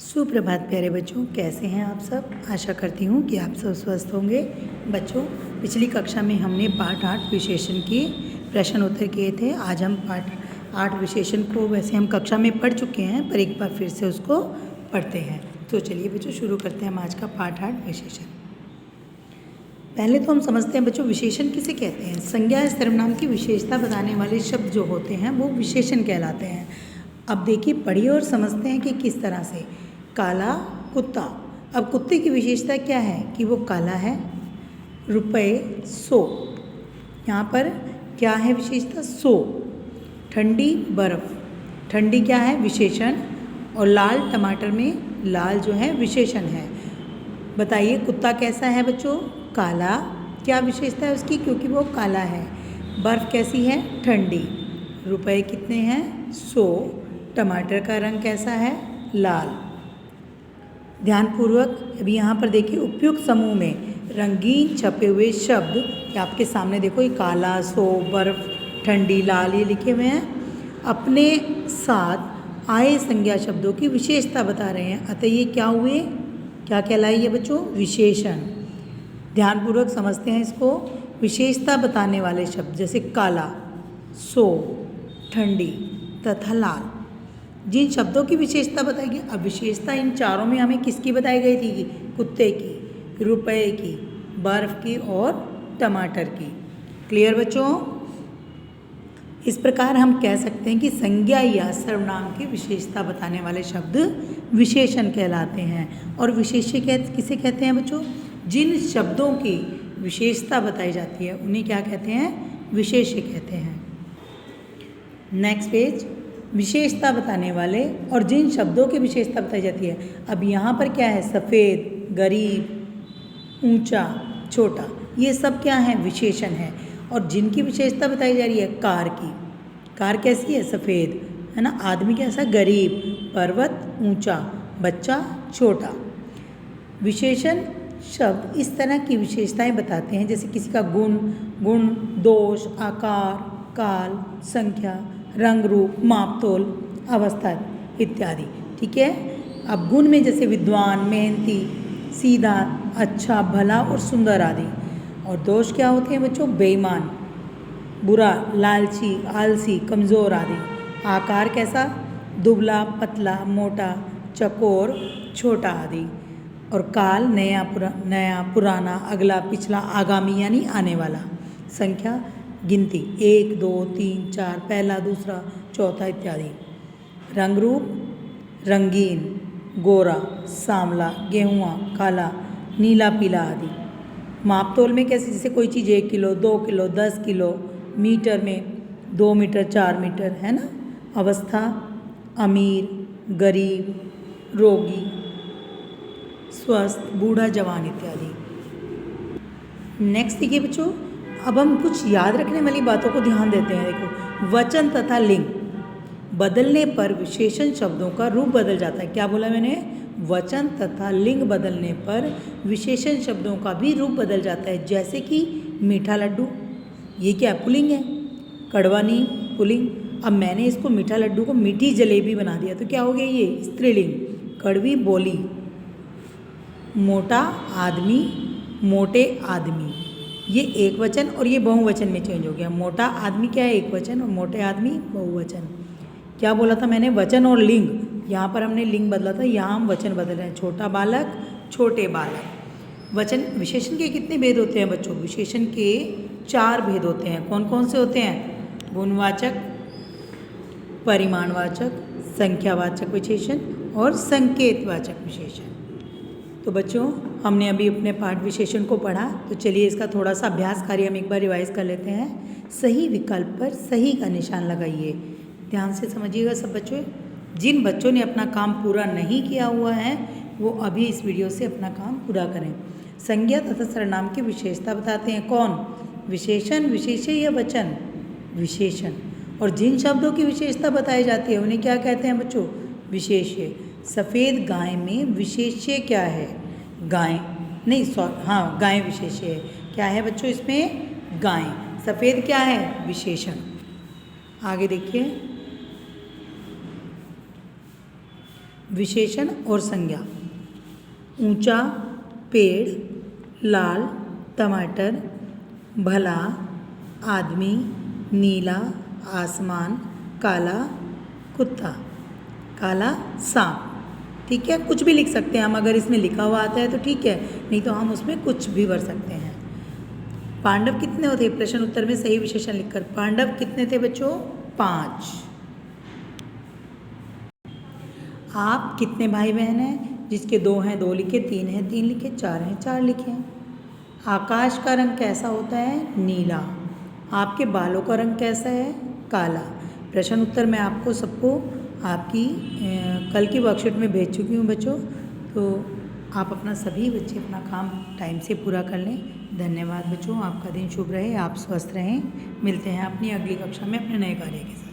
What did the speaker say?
सुप्रभात प्यारे बच्चों, कैसे हैं आप सब। आशा करती हूँ कि आप सब स्वस्थ होंगे। बच्चों, पिछली कक्षा में हमने पाठ 8 विशेषण की प्रश्न उत्तर किए थे। आज हम पाठ 8 विशेषण को वैसे हम कक्षा में पढ़ चुके हैं, पर एक बार फिर से उसको पढ़ते हैं। तो चलिए बच्चों, शुरू करते हैं हम आज का पाठ 8 विशेषण। पहले तो हम समझते हैं बच्चों, विशेषण किसे कहते हैं। संज्ञा या सर्वनाम की विशेषता बताने वाले शब्द जो होते हैं वो विशेषण कहलाते हैं। अब देखिए, पढ़िए और समझते हैं कि किस तरह से। काला कुत्ता। अब कुत्ते की विशेषता क्या है कि वो काला है। रुपए 100, यहाँ पर क्या है विशेषता, 100। ठंडी बर्फ़, ठंडी क्या है विशेषण। और लाल टमाटर में लाल जो है विशेषण है। बताइए कुत्ता कैसा है बच्चों, काला। क्या विशेषता है उसकी, क्योंकि वो काला है। बर्फ़ कैसी है, ठंडी। रुपए कितने हैं, 100। टमाटर का रंग कैसा है, लाल। ध्यानपूर्वक अभी यहाँ पर देखिए, उपयुक्त समूह में रंगीन छपे हुए शब्द आपके सामने देखो, ये काला, 100, बर्फ़, ठंडी, लाल, ये लिखे हुए हैं। अपने साथ आए संज्ञा शब्दों की विशेषता बता रहे हैं। अतः ये क्या हुए, क्या कहलाए ये बच्चों, विशेषण। ध्यानपूर्वक समझते हैं इसको। विशेषता बताने वाले शब्द जैसे काला, 100, ठंडी तथा लाल, जिन शब्दों की विशेषता बताएगी। अब विशेषता इन चारों में हमें किसकी बताई गई थी, कुत्ते की, रुपए की, बर्फ़ की और टमाटर की। क्लियर बच्चों। इस प्रकार हम कह सकते हैं कि संज्ञा या सर्वनाम की विशेषता बताने वाले शब्द विशेषण कहलाते हैं। और विशेष्य किसे कहते हैं बच्चों, जिन शब्दों की विशेषता बताई जाती है उन्हें क्या कहते हैं, विशेष्य कहते हैं। नेक्स्ट पेज, विशेषता बताने वाले और जिन शब्दों की विशेषता बताई जाती है। अब यहाँ पर क्या है, सफ़ेद, गरीब, ऊंचा, छोटा, ये सब क्या है, विशेषण है। और जिनकी विशेषता बताई जा रही है, कार की। कार कैसी है, सफ़ेद, है ना। आदमी कैसा, गरीब। पर्वत ऊंचा, बच्चा छोटा। विशेषण शब्द इस तरह की विशेषताएं बताते हैं, जैसे किसी का गुण, दोष, आकार, काल, संख्या, रंग रूप, मापतोल, अवस्था इत्यादि। ठीक है। अब गुण में जैसे विद्वान, मेहनती, सीधा, अच्छा, भला और सुंदर आदि। और दोष क्या होते हैं बच्चों, बेईमान, बुरा, लालची, आलसी, कमज़ोर आदि। आकार कैसा, दुबला, पतला, मोटा, चकोर, छोटा आदि। और काल नया, पुराना, अगला, पिछला, आगामी यानी आने वाला। संख्या गिनती, 1, 2, 3, 4, पहला, दूसरा, चौथा इत्यादि। रंग रूप, रंगीन, गोरा, सांवला, गेहुआ, काला, नीला, पीला आदि। मापतोल में कैसे, जैसे कोई चीज़ 1 किलो, 2 किलो, 10 किलो। मीटर में 2 मीटर, 4 मीटर, है ना। अवस्था, अमीर, गरीब, रोगी, स्वस्थ, बूढ़ा, जवान इत्यादि। नेक्स्ट देखिए बच्चों, अब हम कुछ याद रखने वाली बातों को ध्यान देते हैं। देखो, वचन तथा लिंग बदलने पर विशेषण शब्दों का रूप बदल जाता है। क्या बोला मैंने, वचन तथा लिंग बदलने पर विशेषण शब्दों का भी रूप बदल जाता है। जैसे कि मीठा लड्डू, ये क्या पुल्लिंग है, कड़वा नीम पुल्लिंग। अब मैंने इसको मीठा लड्डू को मीठी जलेबी बना दिया, तो क्या हो गया, ये स्त्रीलिंग। कड़वी बोली, मोटा आदमी, मोटे आदमी, ये एक वचन और ये बहुवचन में चेंज हो गया। मोटा आदमी क्या है, एक वचन, और मोटे आदमी बहुवचन। क्या बोला था मैंने, वचन और लिंग। यहाँ पर हमने लिंग बदला था, यहाँ हम वचन बदल रहे हैं। छोटा बालक, छोटे बालक। वचन, विशेषण के कितने भेद होते हैं बच्चों, विशेषण के 4 भेद होते हैं। कौन कौन से होते हैं, गुणवाचक, परिमाणवाचक, संख्यावाचक विशेषण और संकेतवाचक विशेषण। तो बच्चों, हमने अभी अपने पाठ विशेषण को पढ़ा, तो चलिए इसका थोड़ा सा अभ्यास कार्य हम एक बार रिवाइज कर लेते हैं। सही विकल्प पर सही का निशान लगाइए। ध्यान से समझिएगा सब बच्चों। जिन बच्चों ने अपना काम पूरा नहीं किया हुआ है वो अभी इस वीडियो से अपना काम पूरा करें। संज्ञा तथा सर्वनाम की विशेषता बताते हैं कौन, विशेषण, विशेष्य या वचन, विशेषण। और जिन शब्दों की विशेषता बताई जाती है उन्हें क्या कहते हैं बच्चों, विशेष्य। सफ़ेद गाय में विशेष्य क्या है, गाय नहीं, हाँ, गाय विशेष्य है। क्या है बच्चों इसमें, गाय। सफ़ेद क्या है, विशेषण। आगे देखिए, विशेषण और संज्ञा। ऊंचा, पेड़, लाल, टमाटर, भला, आदमी, नीला, आसमान, काला, कुत्ता, काला सांप। ठीक है, कुछ भी लिख सकते हैं हम, अगर इसमें लिखा हुआ आता है तो ठीक है, नहीं तो हम उसमें कुछ भी भर सकते हैं। पांडव कितने होते? प्रश्न उत्तर में सही विशेषण लिखकर। पांडव कितने थे बच्चों? 5। आप कितने भाई बहन हैं? जिसके 2 हैं 2 लिखे, 3 हैं 3 लिखे, 4 हैं 4 लिखे। आकाश का रंग कैसा होता है? नीला। आपके बालों का रंग कैसा है? काला। प्रश्न उत्तर मैं आपको सबको आपकी कल की वर्कशीट में भेज चुकी हूँ बच्चों, तो आप अपना सभी बच्चे अपना काम टाइम से पूरा कर लें। धन्यवाद बच्चों, आपका दिन शुभ रहे, आप स्वस्थ रहें। मिलते हैं अपनी अगली कक्षा में अपने नए कार्य के साथ।